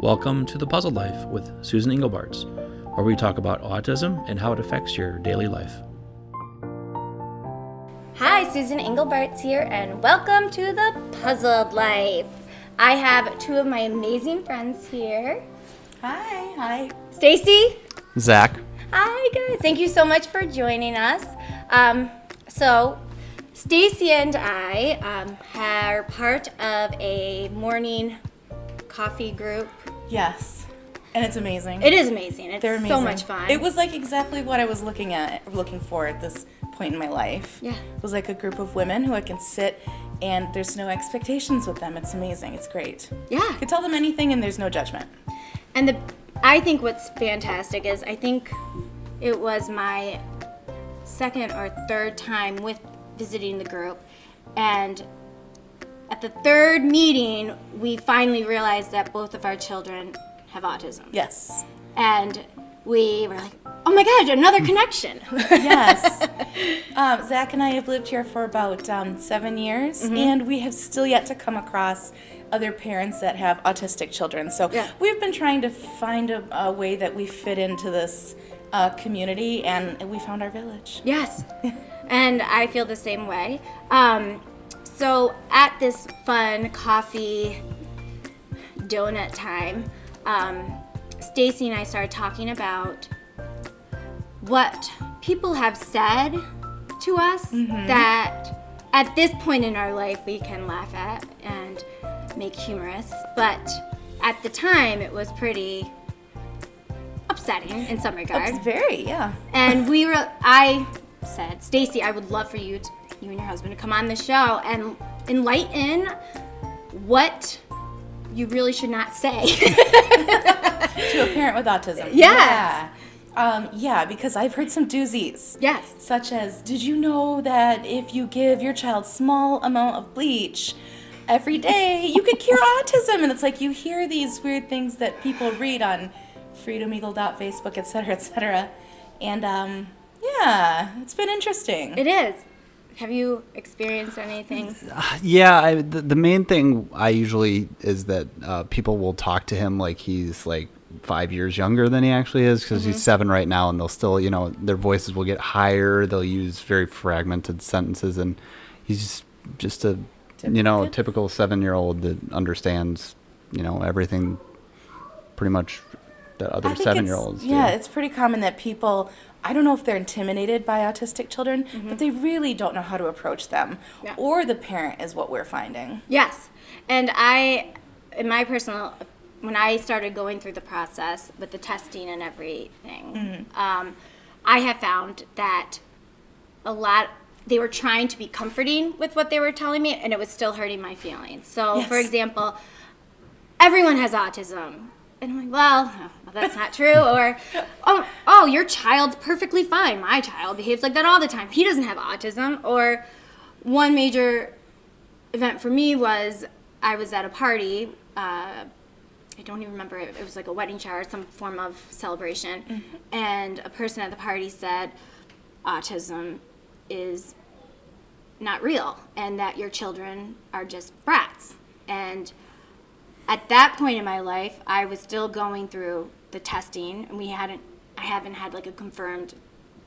Welcome to The Puzzled Life with Susan Engelbarts, where we talk about autism and how it affects your daily life. Hi, Susan Engelbarts here, and welcome to The Puzzled Life. I have two of my amazing friends here. Hi. Stacy. Zach. Hi, guys. Thank you so much for joining us. So, Stacy and I are part of a morning coffee group. Yes, and it's amazing. It is amazing. It's They're amazing. So much fun. It was like exactly what I was looking for at this point in my life. Yeah. It was like a group of women who I can sit and there's no expectations with them. It's amazing. It's great. Yeah. You can tell them anything and there's no judgment. And I think what's fantastic is I think it was my second or third time with visiting the group, and at the third meeting we finally realized that both of our children have autism. Yes. And we were like, oh my God, another connection. Yes. Zach and I have lived here for about 7 years, and we have still yet to come across other parents that have autistic children. So we've been trying to find a way that we fit into this community, and we found our village. Yes. And I feel the same way. So at this fun coffee donut time, Stacy and I started talking about what people have said to us that at this point in our life we can laugh at and make humorous, but at the time it was pretty upsetting in some regards. It's very, yeah. And I said, Stacy, I would love for you and your husband to come on the show and enlighten what you really should not say. To a parent with autism. Yes. Yeah, because I've heard some doozies. Yes. Such as, did you know that if you give your child small amount of bleach every day, you could cure autism? And it's like you hear these weird things that people read on freedomeagle.facebook, etc. And yeah, it's been interesting. It is. Have you experienced anything? Yeah, the main thing I usually is that people will talk to him like he's like 5 years younger than he actually is, because he's 7 right now, and they'll still, their voices will get higher. They'll use very fragmented sentences, and he's just a, typical 7-year-old that understands, everything pretty much that other 7-year-olds do. Yeah, it's pretty common that people, I don't know if they're intimidated by autistic children, but they really don't know how to approach them. Yeah. Or the parent is what we're finding. Yes. And when I started going through the process with the testing and everything, I have found that they were trying to be comforting with what they were telling me, and it was still hurting my feelings. So, for example, everyone has autism. And I'm like, well, that's not true. Or, oh, your child's perfectly fine. My child behaves like that all the time. He doesn't have autism. Or one major event for me was I was at a party. I don't even remember. It was like a wedding shower, some form of celebration. And a person at the party said, autism is not real, and that your children are just brats. And at that point in my life, I was still going through the testing, and I haven't had like a confirmed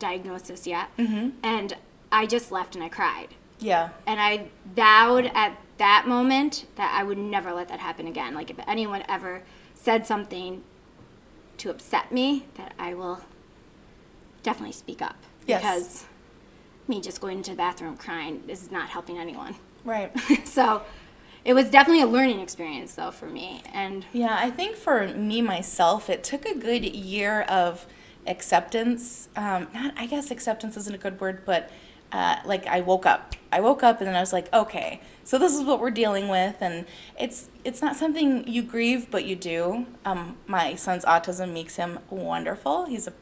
diagnosis yet. And I just left and I cried. Yeah. And I vowed at that moment that I would never let that happen again. Like, if anyone ever said something to upset me, that I will definitely speak up. Yes. Because me just going into the bathroom crying is not helping anyone. Right. So it was definitely a learning experience, though, for me. And yeah, I think for me, myself, it took a good year of acceptance. I guess acceptance isn't a good word, but like I woke up and then I was like, okay, so this is what we're dealing with. And it's not something you grieve, but you do. My son's autism makes him wonderful. He's a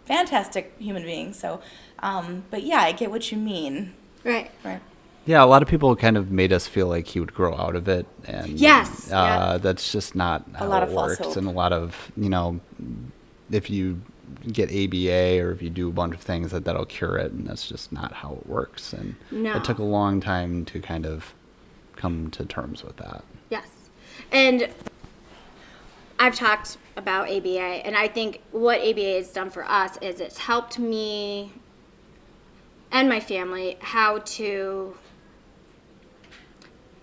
fantastic human being. So, but yeah, I get what you mean. Right. Yeah, a lot of people kind of made us feel like he would grow out of it, and yes, that's just not how it works. Hope. And a lot of, if you get ABA or if you do a bunch of things, that'll cure it, and that's just not how it works. And it took a long time to kind of come to terms with that. Yes. And I I've talked about ABA, and I think what ABA has done for us is it's helped me and my family how to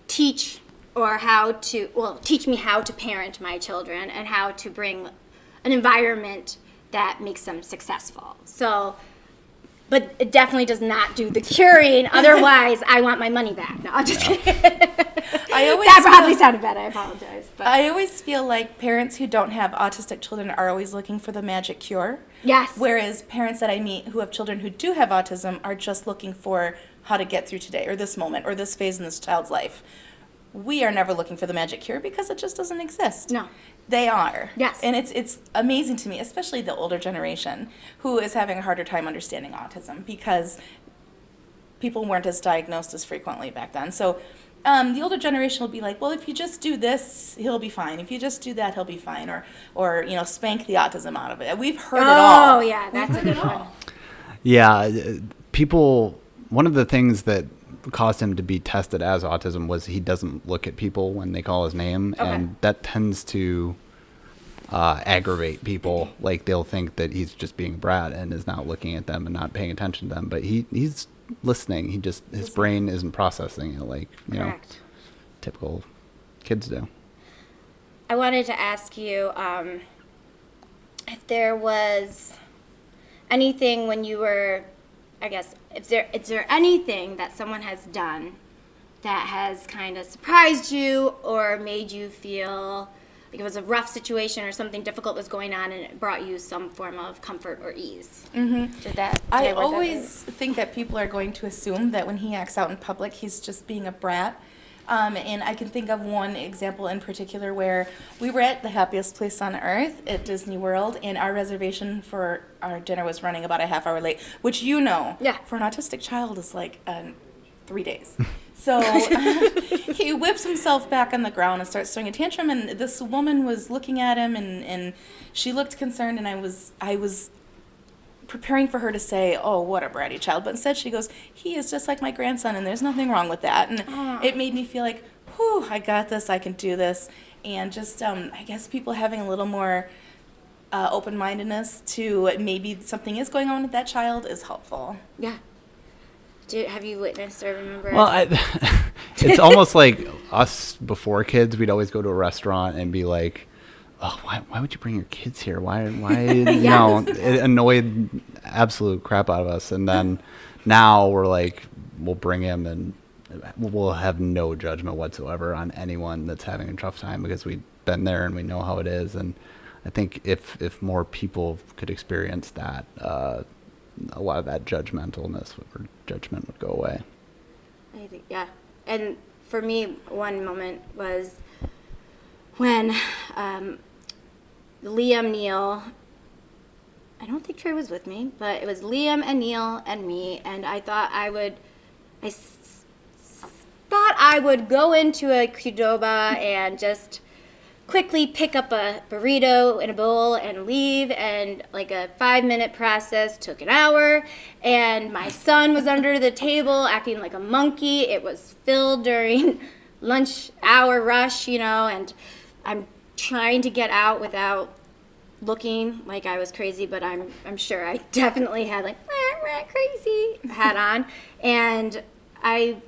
teach me how to parent my children and how to bring an environment that makes them successful. So, but it definitely does not do the curing. Otherwise, I want my money back. No, I'm just kidding. That probably sounded bad. I apologize. But I always feel like parents who don't have autistic children are always looking for the magic cure. Yes. Whereas parents that I meet who have children who do have autism are just looking for how to get through today or this moment or this phase in this child's life. We are never looking for the magic cure because it just doesn't exist. No. They are. Yes. And it's amazing to me, especially the older generation who is having a harder time understanding autism because people weren't as diagnosed as frequently back then. So the older generation will be like, well, if you just do this, he'll be fine. If you just do that, he'll be fine. Or spank the autism out of it. We've heard it all. Oh, yeah, that's a good one. Yeah, people, one of the things that caused him to be tested as autism was he doesn't look at people when they call his name, and that tends to aggravate people. Like, they'll think that he's just being a brat and is not looking at them and not paying attention to them, but he's listening. His brain isn't processing it like typical kids do. I wanted to ask you if there was anything when you were, I guess, is there anything that someone has done that has kind of surprised you or made you feel like it was a rough situation or something difficult was going on and it brought you some form of comfort or ease? Mm-hmm. I always think that people are going to assume that when he acts out in public, he's just being a brat. And I can think of one example in particular where we were at the happiest place on earth at Disney World, and our reservation for our dinner was running about a half hour late, which for an autistic child is like 3 days. So he whips himself back on the ground and starts throwing a tantrum, and this woman was looking at him, and she looked concerned, and I was preparing for her to say, oh, what a bratty child. But instead she goes, he is just like my grandson, and there's nothing wrong with that. And it made me feel like, whew, I got this, I can do this. And just, I guess people having a little more open-mindedness to maybe something is going on with that child is helpful. Yeah. Have you witnessed or remember? Well, it's almost like us before kids. We'd always go to a restaurant and be like, oh, why would you bring your kids here? Why it annoyed absolute crap out of us. And then now we're like, we'll bring him and we'll have no judgment whatsoever on anyone that's having a tough time because we've been there and we know how it is. And I think if more people could experience that, a lot of that judgment would go away. I think, yeah. And for me, one moment was when Liam, Neil, I don't think Trey was with me, but it was Liam and Neil and me, and I thought I would go into a Qdoba and just quickly pick up a burrito in a bowl and leave, and like a 5-minute process took an hour, and my son was under the table acting like a monkey. It was filled during lunch hour rush, and I'm trying to get out without looking like I was crazy, but I'm sure I definitely had like crazy hat on. And I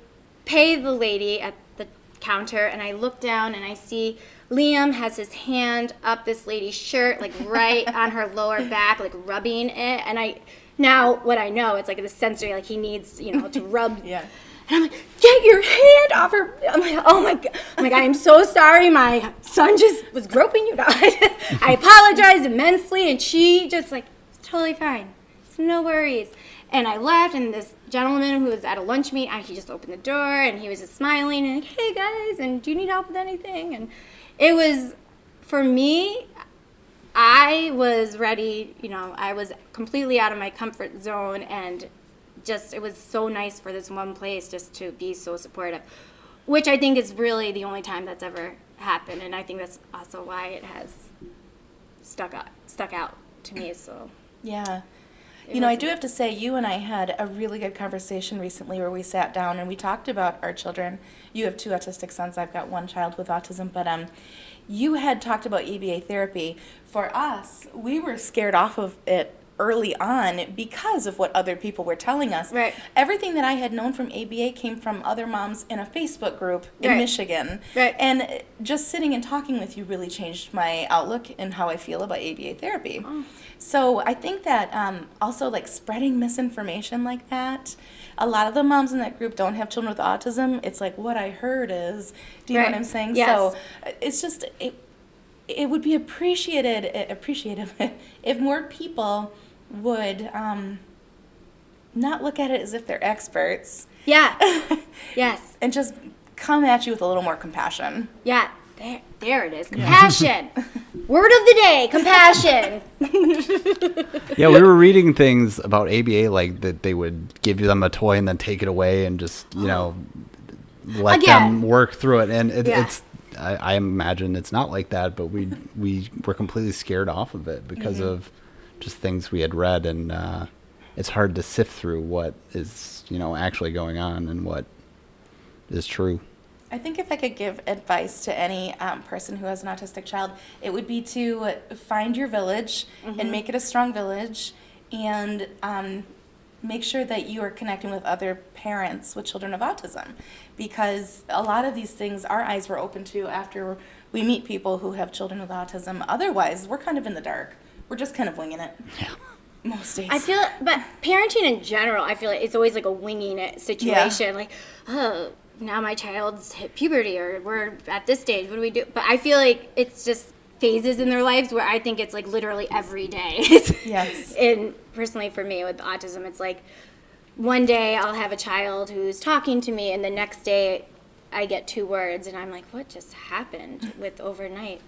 pay the lady at the counter, and I look down and I see Liam has his hand up this lady's shirt, like right on her lower back, like rubbing it. And now what I know, it's like the sensory, like he needs, to rub. Yeah. And I'm like, get your hand off her. I'm like, oh my God, I'm so sorry. My son just was groping you. I apologized immensely, and she just like, it's totally fine. It's no worries. And I left, and this gentleman who was at a lunch meet, he just opened the door, and he was just smiling, and like, hey guys, and do you need help with anything? And it was, for me, I was ready, I was completely out of my comfort zone, and just, it was so nice for this one place just to be so supportive, which I think is really the only time that's ever happened, and I think that's also why it has stuck out to me. So yeah, You know, I do have to say, you and I had a really good conversation recently where we sat down and we talked about our children. You have 2 autistic sons. I've got 1 child with autism. But you had talked about ABA therapy. For us, we were scared off of it early on because of what other people were telling us. Right. Everything that I had known from ABA came from other moms in a Facebook group in Right. Michigan. Right. And just sitting and talking with you really changed my outlook and how I feel about ABA therapy. Oh. So I think that also like spreading misinformation like that, a lot of the moms in that group don't have children with autism. It's like what I heard is, do you know Right. what I'm saying? Yes. So it's just, it would be appreciative if more people would not look at it as if they're experts Yeah. Yes. and just come at you with a little more compassion. Yeah. There it is. Compassion. Word of the day, compassion. Yeah, we were reading things about ABA like that they would give them a toy and then take it away and just, you know, let them work through it. And it's I imagine it's not like that, but we were completely scared off of it because of just things we had read, and it's hard to sift through what is, you know, actually going on and what is true. I think if I could give advice to any person who has an autistic child, it would be to find your village and make it a strong village, and make sure that you are connecting with other parents with children of autism, because a lot of these things our eyes were open to after we meet people who have children with autism. Otherwise, we're kind of in the dark. We're just kind of winging it. Yeah. Most days. I feel, but parenting in general, I feel like it's always like a winging it situation. Like, oh, now my child's hit puberty, or we're at this stage. What do we do? But I feel like it's just phases in their lives where I think it's like literally every day. Yes. And personally for me with autism, it's like one day I'll have a child who's talking to me, and the next day I get 2 words, and I'm like, what just happened with overnight?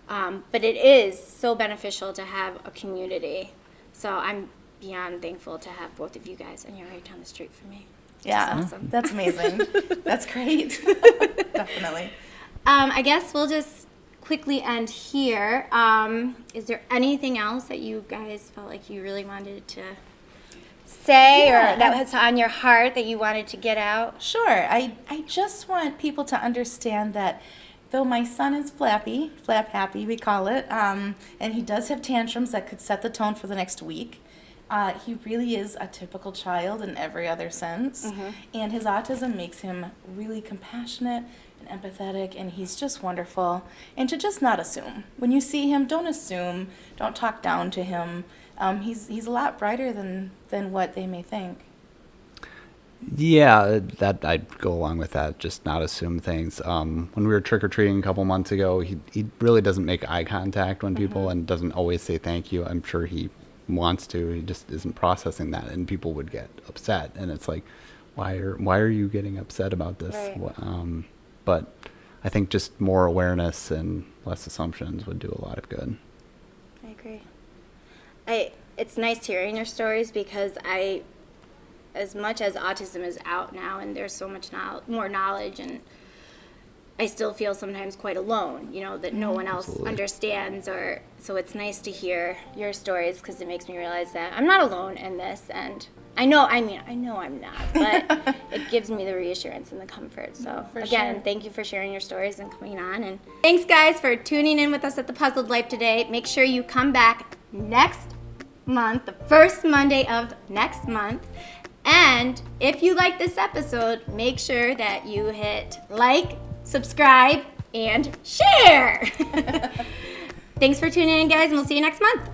But it is so beneficial to have a community. So I'm beyond thankful to have both of you guys, and you're right down the street from me. Yeah, awesome. That's amazing. That's great. Definitely. I guess we'll just quickly end here. Is there anything else that you guys felt like you really wanted to say, or that was on your heart that you wanted to get out? Sure. I just want people to understand that though my son is flap happy, we call it, and he does have tantrums that could set the tone for the next week, he really is a typical child in every other sense, and his autism makes him really compassionate and empathetic, and he's just wonderful. And to just not assume. When you see him, don't assume, don't talk down to him. He's a lot brighter than what they may think. Yeah, that I'd go along with that. Just not assume things. When we were trick or treating a couple months ago, he really doesn't make eye contact when people, and doesn't always say thank you. I'm sure he wants to. He just isn't processing that, and people would get upset. And it's like, why are you getting upset about this? Right. But I think just more awareness and less assumptions would do a lot of good. I agree. It's nice hearing your stories, because as much as autism is out now and there's so much more knowledge, and I still feel sometimes quite alone, that no one else understands, so it's nice to hear your stories, because it makes me realize that I'm not alone in this, and I know I'm not, but it gives me the reassurance and the comfort. So again, thank you for sharing your stories and coming on, and thanks guys for tuning in with us at The Puzzled Life today. Make sure you come back next month, the first Monday of next month. And if you like this episode, make sure that you hit like, subscribe, and share. Thanks for tuning in, guys, and we'll see you next month.